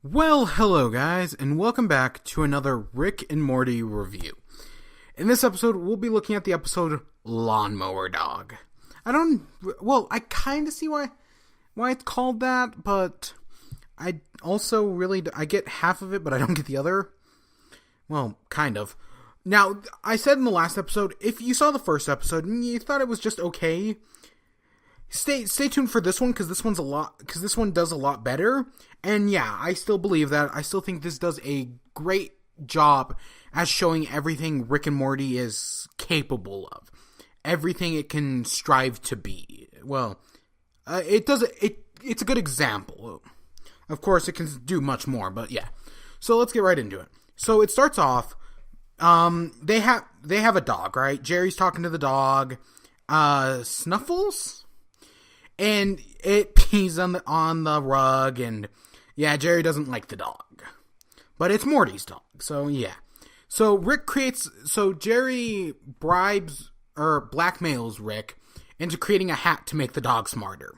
Well, hello guys, and welcome back to another Rick and Morty review. In this episode, we'll be looking at the episode Lawnmower Dog. I kind of see why it's called that, but I also I get half of it, but I don't get the other. Well, kind of. Now, I said in the last episode, if you saw the first episode and you thought it was just okay, Stay tuned for this one, because this one does a lot better. And yeah, I still believe that. I still think this does a great job as showing everything Rick and Morty is capable of. Everything it can strive to be. Well, it's a good example. Of course, it can do much more, but yeah. So let's get right into it. So it starts off, they have a dog, right? Jerry's talking to the dog, Snuffles? And it pees on the rug, and yeah, Jerry doesn't like the dog. But it's Morty's dog, so yeah. So Jerry bribes or blackmails Rick into creating a hat to make the dog smarter.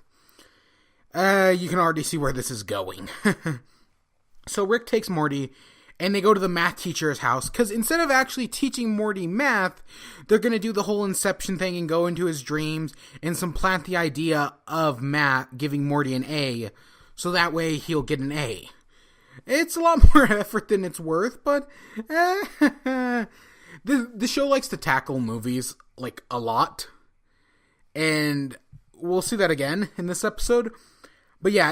You can already see where this is going. So Rick takes Morty, and they go to the math teacher's house, because instead of actually teaching Morty math, they're going to do the whole Inception thing and go into his dreams and supplant the idea of math giving Morty an A, so that way he'll get an A. It's a lot more effort than it's worth, but the show likes to tackle movies, like, a lot, and we'll see that again in this episode. But yeah,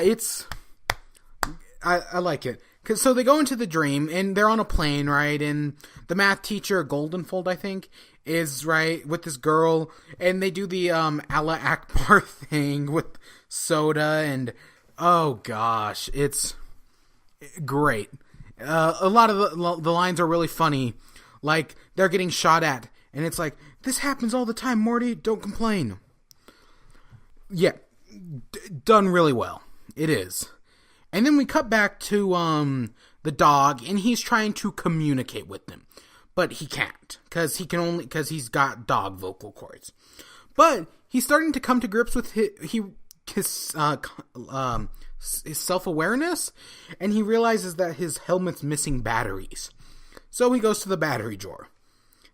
I like it. So they go into the dream, and they're on a plane, right? And the math teacher, Goldenfold, I think, is, right, with this girl. And they do the Allah Akbar thing with soda. And, oh, gosh, it's great. A lot of the lines are really funny. Like, they're getting shot at. And it's like, this happens all the time, Morty. Don't complain. Yeah, done really well. It is. And then we cut back to the dog, and he's trying to communicate with them, but he can't, because he's got dog vocal cords. But he's starting to come to grips with his self-awareness, and he realizes that his helmet's missing batteries. So he goes to the battery drawer.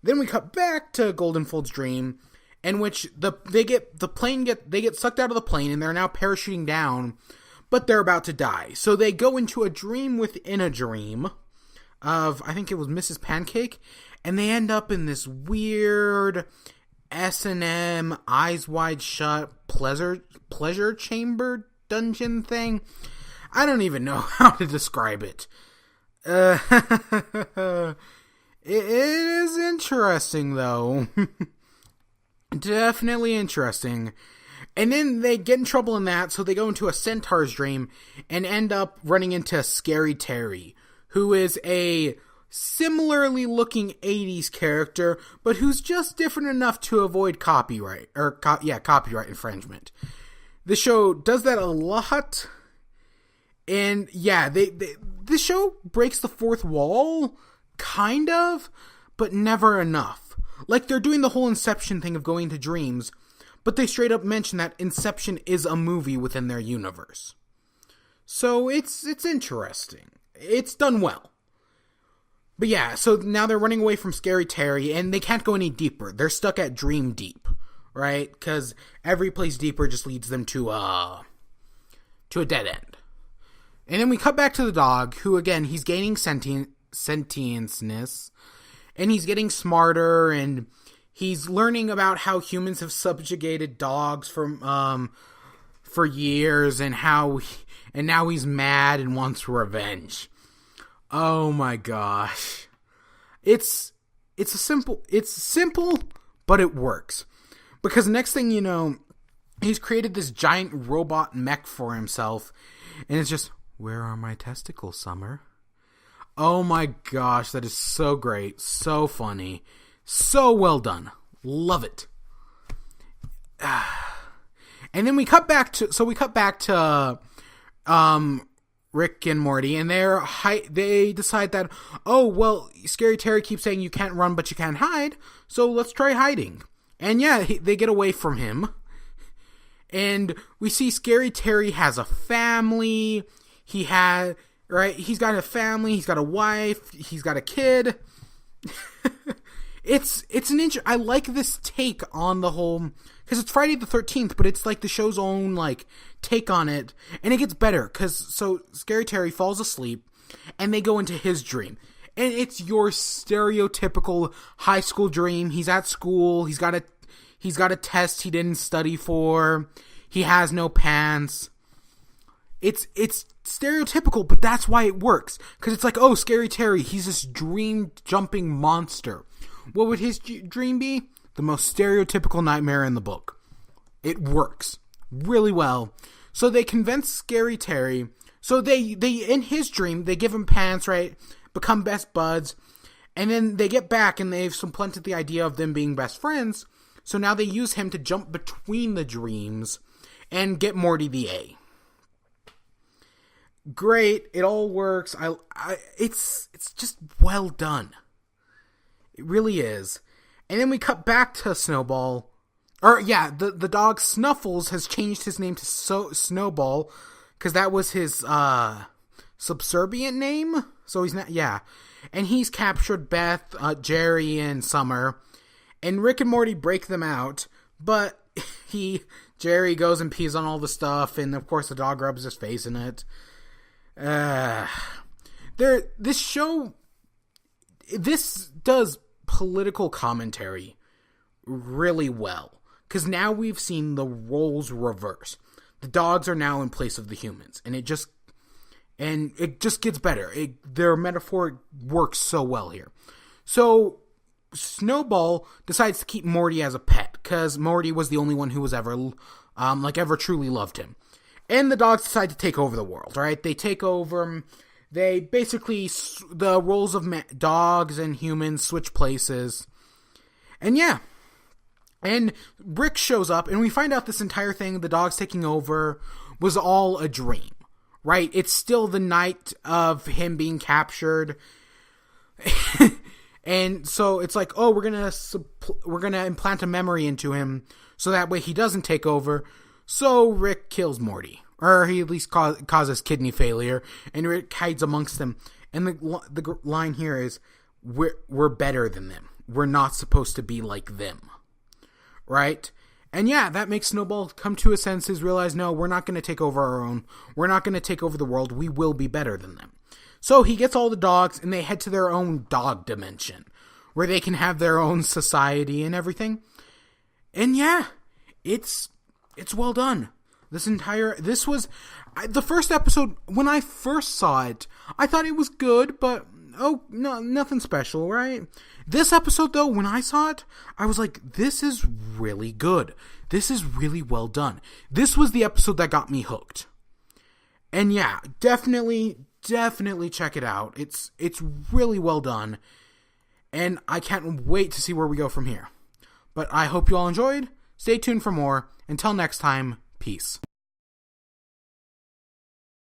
Then we cut back to Goldenfold's dream, in which they get sucked out of the plane, and they're now parachuting down. But they're about to die. So they go into a dream within a dream of, I think it was Mrs. Pancake, and they end up in this weird S&M, eyes wide shut, pleasure chamber dungeon thing. I don't even know how to describe it. It is interesting, though. Definitely interesting. And then they get in trouble in that, so they go into a centaur's dream and end up running into Scary Terry, who is a similarly looking 80s character, but who's just different enough to avoid copyright infringement. The show does that a lot, and yeah, this show breaks the fourth wall, kind of, but never enough. Like, they're doing the whole Inception thing of going to dreams, but they straight up mention that Inception is a movie within their universe. So it's interesting. It's done well. But yeah, so now they're running away from Scary Terry, and they can't go any deeper. They're stuck at Dream Deep, right? Because every place deeper just leads them to a dead end. And then we cut back to the dog, who, again, he's gaining sentienceness, and he's getting smarter, and he's learning about how humans have subjugated dogs for years, and now he's mad and wants revenge. Oh my gosh. It's simple, but it works. Because next thing you know, he's created this giant robot mech for himself, and it's just, where are my testicles, Summer? Oh my gosh, that is so great, so funny. So well done. Love it. And then we cut back to Rick and Morty, and they decide that, oh, well, Scary Terry keeps saying you can't run but you can't hide, so let's try hiding. And yeah, they get away from him. And we see Scary Terry has a family. right? He's got a family, he's got a wife, he's got a kid. It's an I like this take on the whole, because it's Friday the 13th, but it's like the show's own like take on it, and it gets better because so Scary Terry falls asleep, and they go into his dream, and it's your stereotypical high school dream. He's at school, he's got a test he didn't study for, he has no pants. It's stereotypical, but that's why it works, because it's like, oh, Scary Terry, he's this dream jumping monster. What would his dream be? The most stereotypical nightmare in the book. It works really well. So they convince Scary Terry. So they in his dream, they give him pants, right? Become best buds. And then they get back and they've supplanted the idea of them being best friends. So now they use him to jump between the dreams and get Morty the A. Great. It all works. It's just well done. It really is. And then we cut back to Snowball. Or, yeah, the dog Snuffles has changed his name to Snowball, because that was his subservient name. So he's not, yeah. And he's captured Beth, Jerry, and Summer. And Rick and Morty break them out, but Jerry goes and pees on all the stuff, and of course the dog rubs his face in it. This show, this does political commentary really well, because now we've seen the roles reverse. The dogs are now in place of the humans, and it just gets better. Their metaphor works so well here. So Snowball decides to keep Morty as a pet, because Morty was the only one who was ever truly loved him. And the dogs decide to take over the world, right? They take over. They basically, the roles of dogs and humans switch places. And yeah. And Rick shows up, and we find out this entire thing, the dogs taking over, was all a dream, right? It's still the night of him being captured. And so it's like, oh, we're gonna implant a memory into him, so that way he doesn't take over. So Rick kills Morty. Or he at least causes kidney failure, and Rick hides amongst them. And the line here is, we're better than them. We're not supposed to be like them. Right? And yeah, that makes Snowball come to his senses, realize, no, we're not going to take over our own. We're not going to take over the world. We will be better than them. So he gets all the dogs, and they head to their own dog dimension, where they can have their own society and everything. And yeah, it's well done. This was the first episode. When I first saw it, I thought it was good, but no, nothing special, right? This episode, though, when I saw it, I was like, this is really good. This is really well done. This was the episode that got me hooked. And yeah, definitely check it out. It's really well done. And I can't wait to see where we go from here. But I hope you all enjoyed. Stay tuned for more. Until next time, peace.